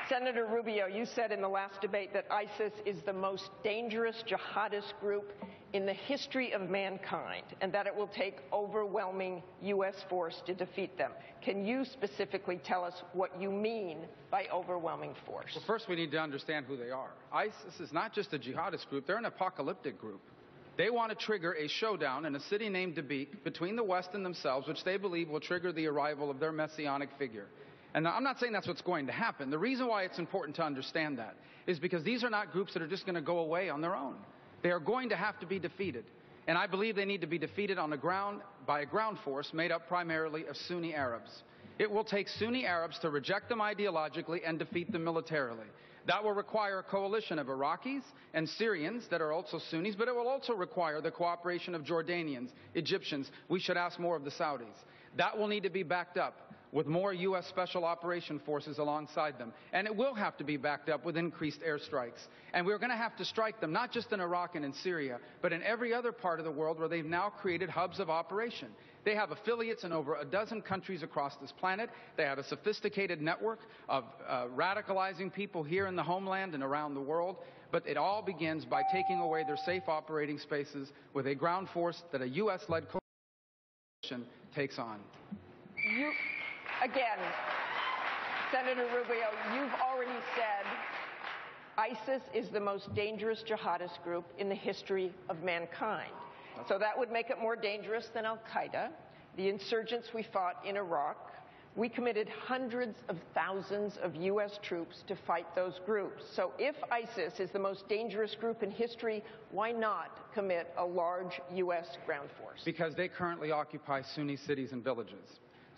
Senator Rubio, you said in the last debate that ISIS is the most dangerous jihadist group in the history of mankind, and that it will take overwhelming U.S. force to defeat them. Can you specifically tell us what you mean by overwhelming force? Well, first we need to understand who they are. ISIS is not just a jihadist group, they're an apocalyptic group. They want to trigger a showdown in a city named Dominick between the West and themselves, which they believe will trigger the arrival of their messianic figure. And I'm not saying that's what's going to happen. The reason why it's important to understand that is because these are not groups that are just going to go away on their own. They are going to have to be defeated. And I believe they need to be defeated on the ground by a ground force made up primarily of Sunni Arabs. It will take Sunni Arabs to reject them ideologically and defeat them militarily. That will require a coalition of Iraqis and Syrians that are also Sunnis, but it will also require the cooperation of Jordanians, Egyptians. We should ask more of the Saudis. That will need to be backed up with more U.S. Special Operation Forces alongside them. And it will have to be backed up with increased airstrikes. And we're going to have to strike them, not just in Iraq and in Syria, but in every other part of the world where they've now created hubs of operation. They have affiliates in over a dozen countries across this planet. They have a sophisticated network of radicalizing people here in the homeland and around the world. But it all begins by taking away their safe operating spaces with a ground force that a U.S.-led coalition takes on. Again, Senator Rubio, you've already said ISIS is the most dangerous jihadist group in the history of mankind. So that would make it more dangerous than al-Qaeda, the insurgents we fought in Iraq. We committed hundreds of thousands of U.S. troops to fight those groups. So if ISIS is the most dangerous group in history, why not commit a large U.S. ground force? Because they currently occupy Sunni cities and villages.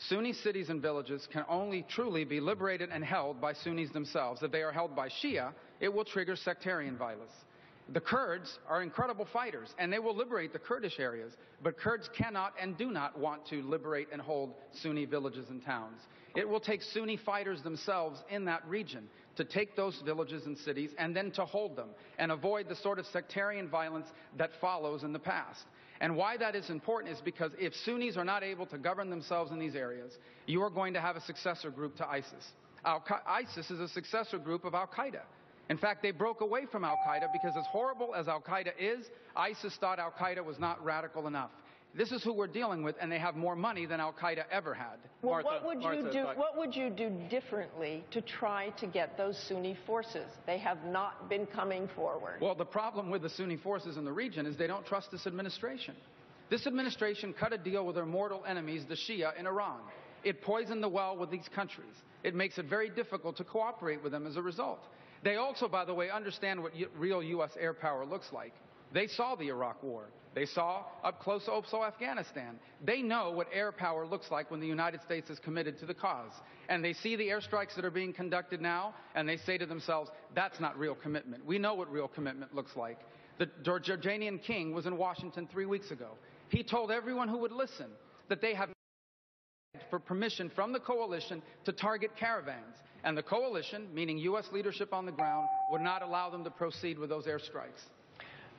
Sunni cities and villages can only truly be liberated and held by Sunnis themselves. If they are held by Shia, it will trigger sectarian violence. The Kurds are incredible fighters, and they will liberate the Kurdish areas, but Kurds cannot and do not want to liberate and hold Sunni villages and towns. It will take Sunni fighters themselves in that region to take those villages and cities and then to hold them and avoid the sort of sectarian violence that follows in the past. And why that is important is because if Sunnis are not able to govern themselves in these areas, you are going to have a successor group to ISIS. ISIS is a successor group of al-Qaeda. In fact, they broke away from al-Qaeda because as horrible as al-Qaeda is, ISIS thought al-Qaeda was not radical enough. This is who we're dealing with, and they have more money than al-Qaeda ever had. Well, what would you do differently to try to get those Sunni forces? They have not been coming forward. Well, the problem with the Sunni forces in the region is they don't trust this administration. This administration cut a deal with their mortal enemies, the Shia in Iran. It poisoned the well with these countries. It makes it very difficult to cooperate with them as a result. They also, by the way, understand what real U.S. air power looks like. They saw the Iraq War. They saw up close also Afghanistan. They know what air power looks like when the United States is committed to the cause. And they see the airstrikes that are being conducted now, and they say to themselves, that's not real commitment. We know what real commitment looks like. The Jordanian king was in Washington 3 weeks ago. He told everyone who would listen that they have for permission from the coalition to target caravans. And the coalition, meaning U.S. leadership on the ground, would not allow them to proceed with those airstrikes.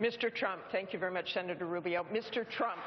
Mr. Trump, thank you very much, Senator Rubio. Mr. Trump.